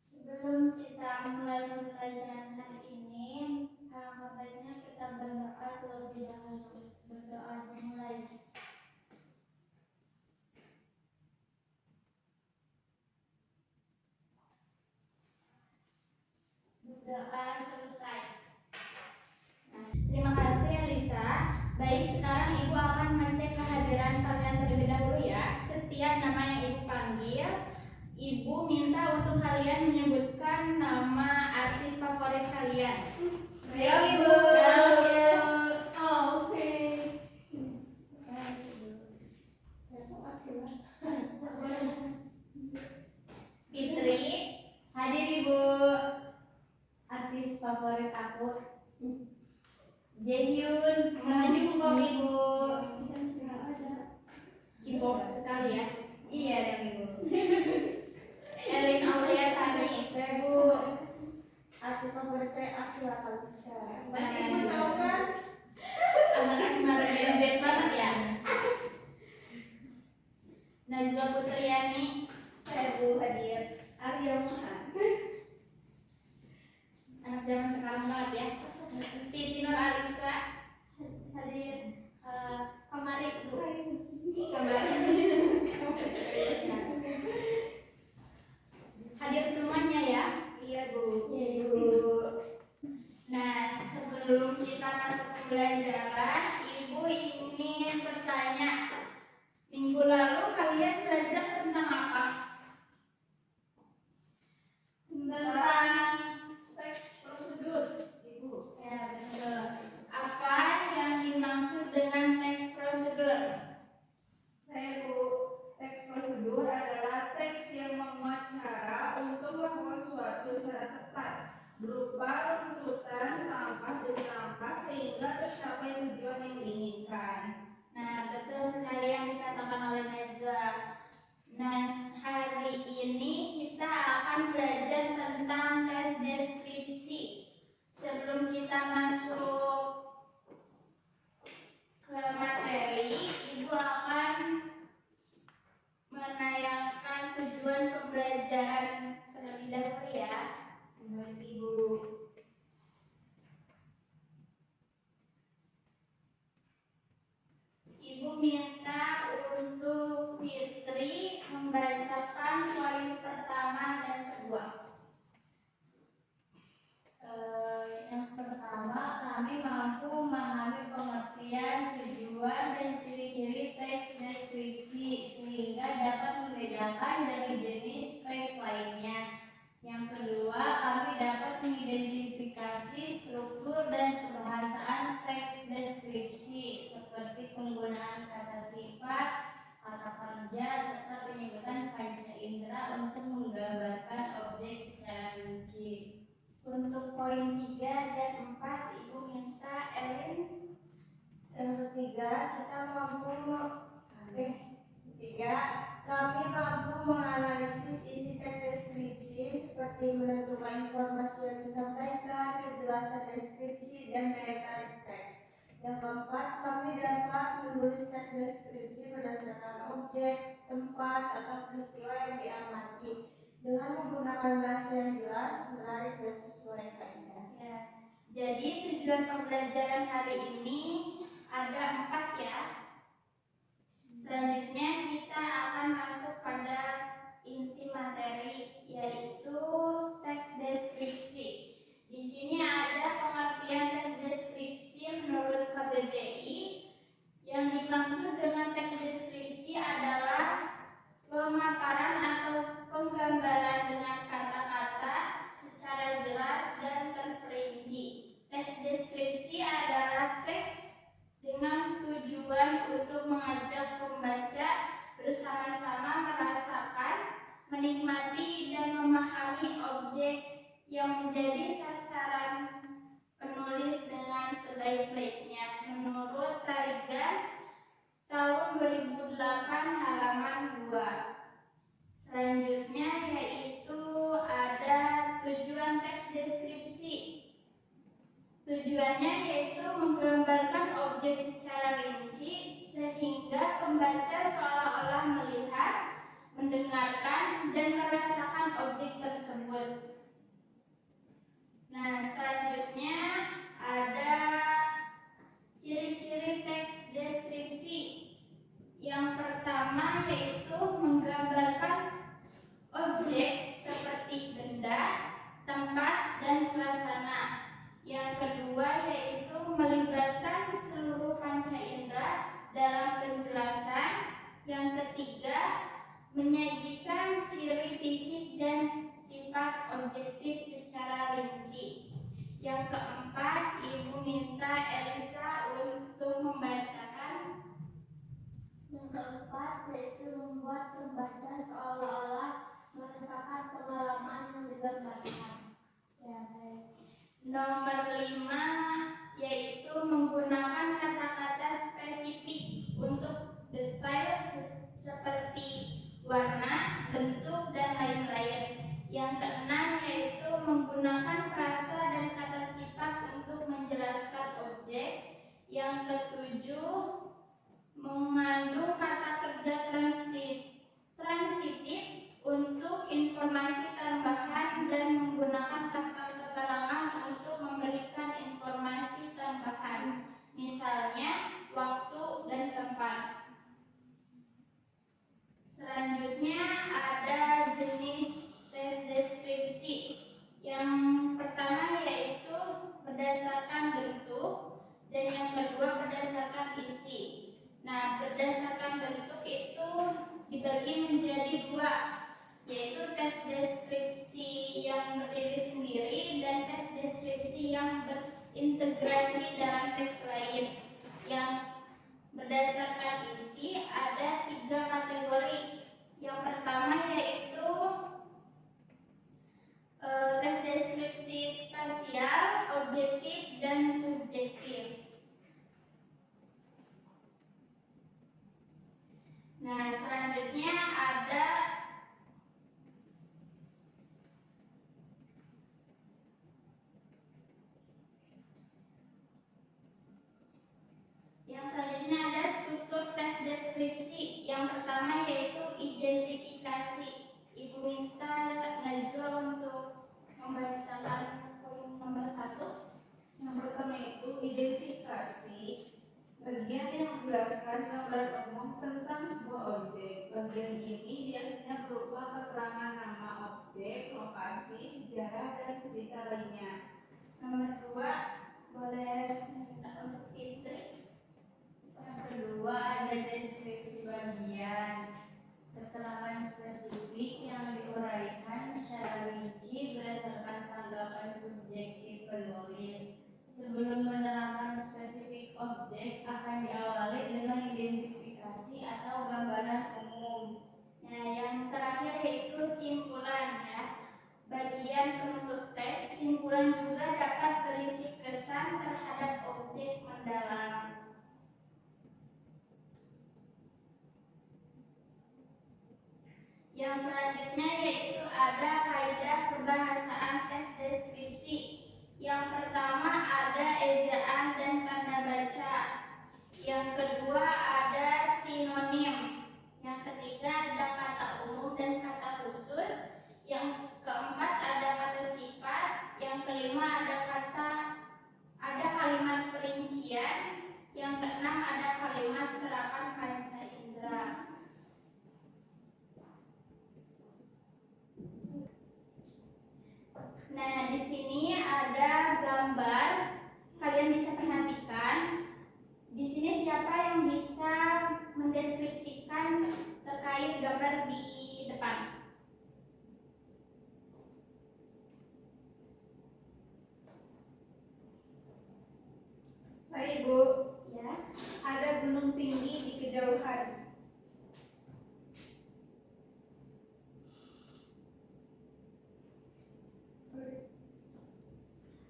Sebelum kita mulai pembelajaran hari ini, alangkah baiknya kita berdoa terlebih dahulu. Berdoa dimulai. Berdoa selesai. Nah, terima kasih Elisa. Baik, sekarang Ibu akan mengecek kehadiran kalian terlebih dahulu ya. Setiap nama yang Ibu panggil, Ibu minta untuk kalian menyebutkan nama artis favorit kalian. Ya, Bu. Oh, oke. Fitri, hadir Ibu. Artis favorit aku Jaehyun sama Jungkook Ibu. K-pop sekali ya. Iya dong Ibu. Elin Aulia Sari, Ibu. Artis favorit saya Aqua Kalista. Berarti Ibu tahu kan? Anak asmara Gen Z banget ya. Najwa Putriani, Saya Bu hadir Arya Mohan. anak zaman sekarang banget ya. Siti Nur Alisa, Hadir Kamari Bu. Hadir semuanya ya. Iya Bu. Iya Bu. Nah, sebelum kita masuk pembelajaran, Ibu ingin bertanya, minggu lalu kalian belajar tentang apa? Tentang Teks prosedur Ibu. ya betul. Apa yang dimaksud dengan teks prosedur? Saya Bu. Teks prosedur adalah teks yang memuat cara untuk melakukan suatu secara tepat berupa runtutan langkah demi langkah sehingga tercapai tujuan yang diinginkan. Nah, betul sekali yang dikatakan oleh Najwa. Nah, hari ini kita akan belajar tentang tes deskripsi. Sebelum kita masuk ke materi, Ibu akan menayangkan tujuan pembelajaran terlebih dahulu ya. Baik Ibu. Ibu minta untuk Fitri membacakan poin pertama dan kedua. Yang pertama, kami mampu memahami pengertian, tujuan, dan ciri-ciri teks deskripsi sehingga dapat membedakan dari jenis teks lainnya. Yang kedua, kami dapat mengidentifikasi struktur dan kebahasaan teks deskripsi seperti penggunaan kata sifat, kata kerja, serta penyebutan panca indera untuk menggambarkan objek secara rinci. Untuk poin 3 dan 4, Ibu minta Elin. Yang ketiga, kami mampu menganalisis isi teks deskripsi seperti menentukan informasi yang disampaikan, kejelasan deskripsi, dan daya tarik teks. Yang keempat, kami dapat menulis teks deskripsi berdasarkan objek, tempat, atau peristiwa yang diamati dengan menggunakan bahasa yang jelas, menarik, dan sesuai kaidah. Ya, jadi tujuan pembelajaran hari ini ada 4 ya. Selanjutnya kita akan masuk pada inti materi, yaitu teks deskripsi. Di sini ada pengertian teks deskripsi menurut KBBI. Yang dimaksud dengan teks deskripsi adalah pemaparan atau penggambaran dengan kata-kata secara jelas dan terperinci. Teks deskripsi adalah teks dengan tujuan untuk mengajak pembaca bersama-sama merasakan, menikmati, dan memahami merasakan objek tersebut. Nah, selanjutnya ada ciri-ciri teks deskripsi. Yang pertama yaitu menggambarkan objek seperti benda, tempat, dan suasana. Yang kedua yaitu melibatkan seluruh panca indera dalam penjelasan. Yang ketiga, menyajikan ciri fisik dan sifat objektif secara rinci. Yang keempat, Ibu minta Elisa untuk membacakan. Yang keempat yaitu membuat pembaca seolah-olah merasakan pengalaman yang digambarkan. Ya, baik. Nomor 5 yaitu menggunakan kata-kata spesifik untuk detail seperti warna, bentuk, dan lain-lain. Yang keenam yaitu menggunakan frasa dan kata sifat untuk menjelaskan objek. Yang ketujuh, mengandung kata kerja transitif untuk informasi tambahan dan menggunakan kata keterangan untuk memberikan informasi tambahan, misalnya waktu dan tempat. Selanjutnya ada jenis tes deskripsi. Yang pertama yaitu berdasarkan bentuk, dan yang kedua berdasarkan isi. Nah, berdasarkan bentuk itu dibagi menjadi dua, yaitu tes deskripsi yang berdiri sendiri dan tes deskripsi yang berintegrasi dalam teks lain. Yang berdasarkan isi ada 3 kategori. Yang pertama yaitu tes deskripsi spasial, objektif, dan subjektif. Nah, selanjutnya ada struktur tes deskripsi. Yang pertama yaitu identifikasi. Ibu minta Najwa untuk membacakan poin nomor 1. Yang pertama itu identifikasi, bagian yang menjelaskan gambaran umum tentang sebuah objek. Bagian ini biasanya berupa keterangan nama objek, lokasi, sejarah, dan cerita lainnya. Nomor 2 boleh minta untuk Fitri. Yang kedua ada deskripsi bagian, keterangan spesifik yang diuraikan secara rinci berdasarkan tanggapan subjektif penulis. Sebelum menerangkan spesifik objek akan diawali dengan identifikasi atau gambaran umum. Nah, yang terakhir yaitu simpulan ya. Bagian penutup teks, simpulan juga dapat berisi kesan terhadap objek mendalam. Yang selanjutnya yaitu ada kaidah kebahasaan teks deskripsi. Yang pertama ada ejaan dan tanda baca. Yang kedua ada sinonim. Yang ketiga ada kata umum dan kata khusus. Yang keempat ada kata sifat. Yang kelima ada kalimat perincian. Yang keenam ada kalimat serapan panca indera. Nah, di sini ada gambar. Kalian bisa perhatikan. Di sini siapa yang bisa mendeskripsikan terkait gambar di depan? Saya, Ibu. Ya. Ada gunung tinggi di kejauhan.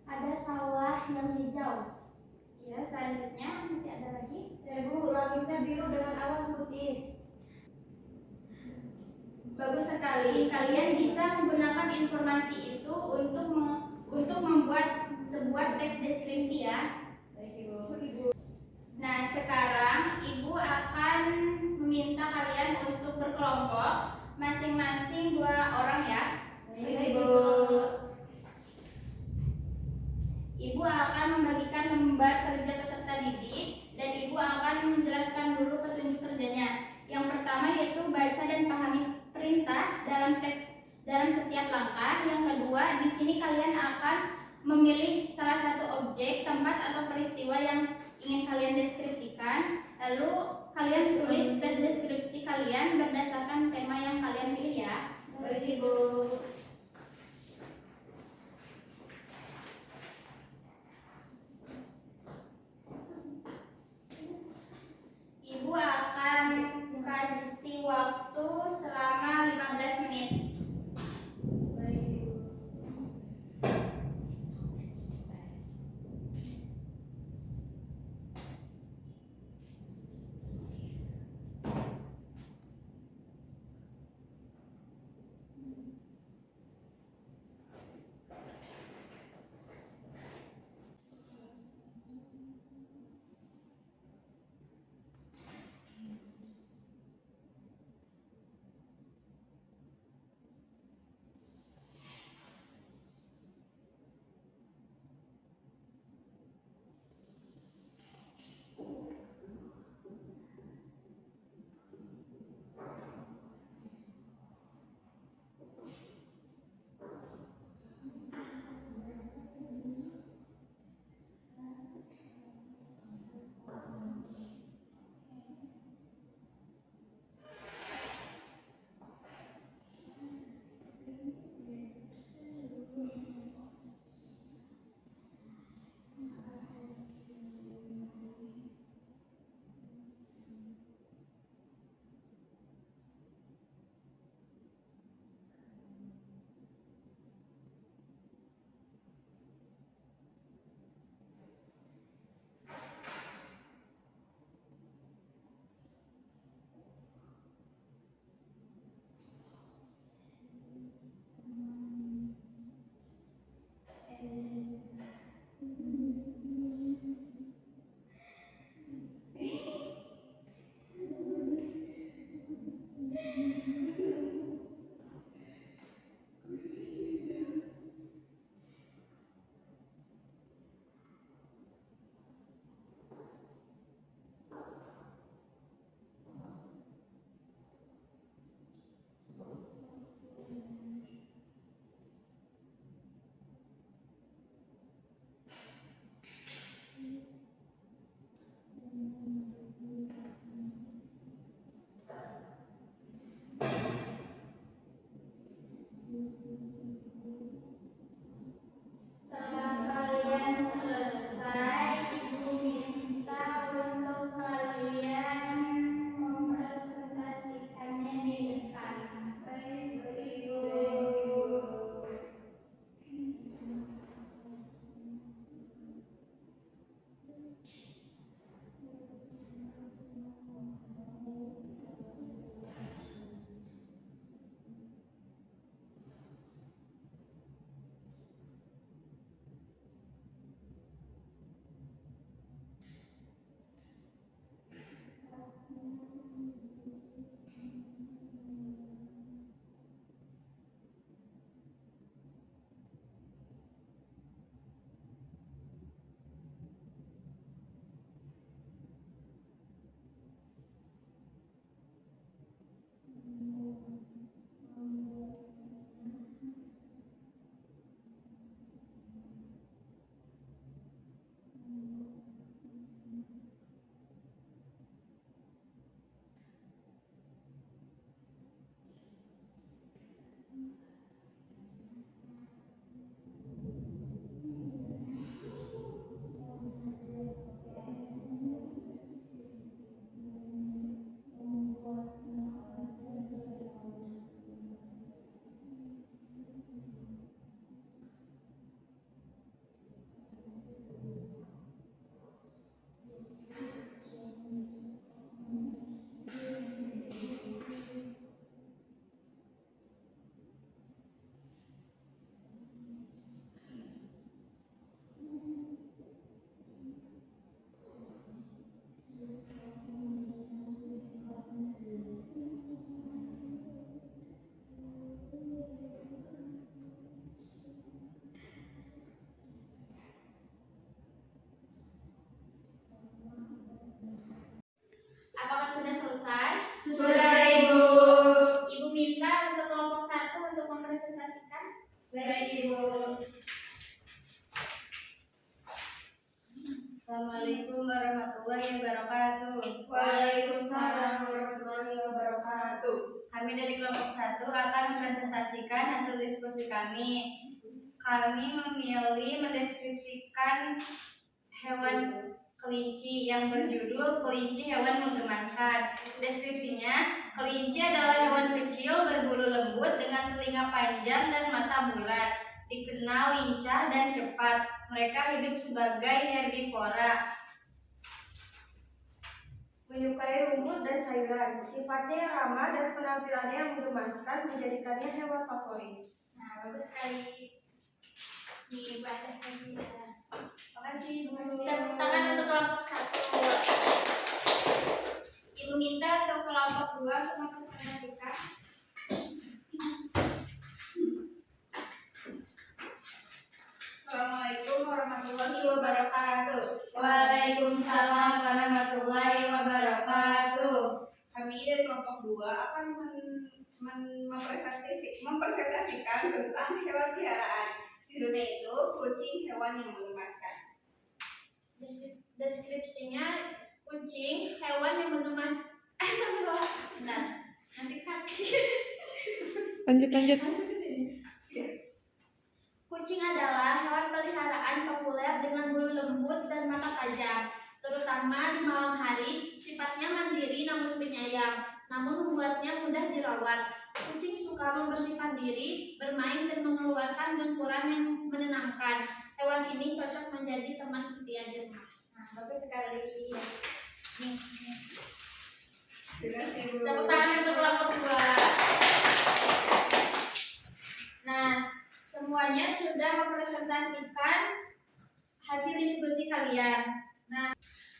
Ada sawah yang hijau. Ya, selanjutnya masih ada lagi. Bu, langitnya biru dengan awan putih. Bagus sekali. Kalian bisa menggunakan informasi itu untuk membuat sebuah teks deskripsi ya. Baik Ibu. Nah, sekarang Ibu akan meminta kalian untuk berkelompok. Masing-masing 2 orang Ibu akan membagikan lembar kerja peserta didik dan Ibu akan menjelaskan dulu petunjuk kerjanya. Yang pertama yaitu baca dan pahami perintah dalam setiap langkah. Yang kedua, di sini kalian akan memilih salah satu objek, tempat atau peristiwa yang ingin kalian deskripsikan. Lalu kalian tulis tes deskripsi kalian berdasarkan tema yang kalian pilih ya. Baik, Ibu. Ibu akan kasih waktu selama 15 menit. Assalamualaikum warahmatullahi wabarakatuh. Waalaikumsalam warahmatullahi wabarakatuh. Kami dari kelompok 1 akan mempresentasikan hasil diskusi kami. Kami memilih mendeskripsikan hewan kelinci yang berjudul Kelinci Hewan Menggemaskan. Deskripsinya, kelinci adalah hewan kecil berbulu lembut dengan telinga panjang dan mata bulat. Dikenal lincah dan cepat. Mereka hidup sebagai herbivora. Menyukai rumput dan sayuran. Sifatnya yang ramah dan penampilannya yang menggemaskan menjadikannya hewan favorit. Nah, bagus sekali. Nih, buat lagi. Makasih Ibu. Tepuk tangan untuk kelompok 1. Ibu minta untuk kelompok 2 untuk mempresentasikan. Assalamualaikum warahmatullahi wabarakatuh. Waalaikumsalam warahmatullahi wabarakatuh. Kami dari kelompok 2 akan mempresentasikan tentang hewan peliharaan. Judulnya itu kucing hewan yang menggemaskan. Deskripsinya, kucing hewan yang menggemaskan. Bentar, nanti kaki. Lanjut. Kucing adalah hewan peliharaan populer dengan bulu lembut dan mata tajam, terutama di malam hari. Sifatnya mandiri namun penyayang, namun membuatnya mudah dirawat. Kucing suka membersihkan diri, bermain dan mengeluarkan dengkuran yang menenangkan. Hewan ini cocok menjadi teman setia di rumah. Nah, bagus sekali. Nih. Tepuk tangan untuk kelompok 2. Nah, semuanya sudah mempresentasikan hasil diskusi kalian. Nah,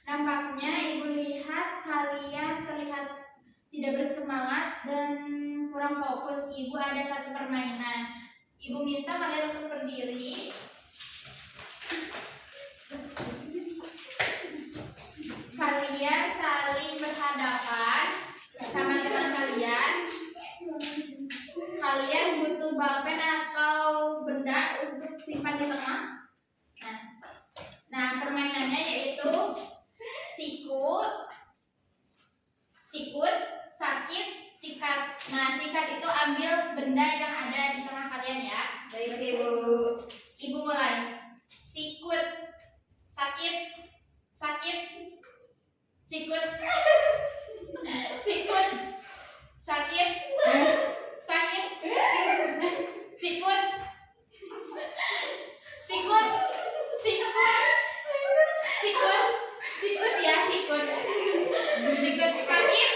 nampaknya Ibu lihat kalian terlihat tidak bersemangat dan kurang fokus. Ibu ada satu permainan. Ibu minta kalian untuk berdiri. Kalian saling berhadapan sama teman kalian. Kalian butuh balpen atau benda untuk simpan di tengah. Nah, permainannya yaitu sikut, sakit, sikat. Nah, sikat itu ambil benda yang ada di tengah kalian ya. Baik, Ibu mulai. Sikut, sakit, sikut, sikut, sakit, sikut, sikut ya, sikut, sakit,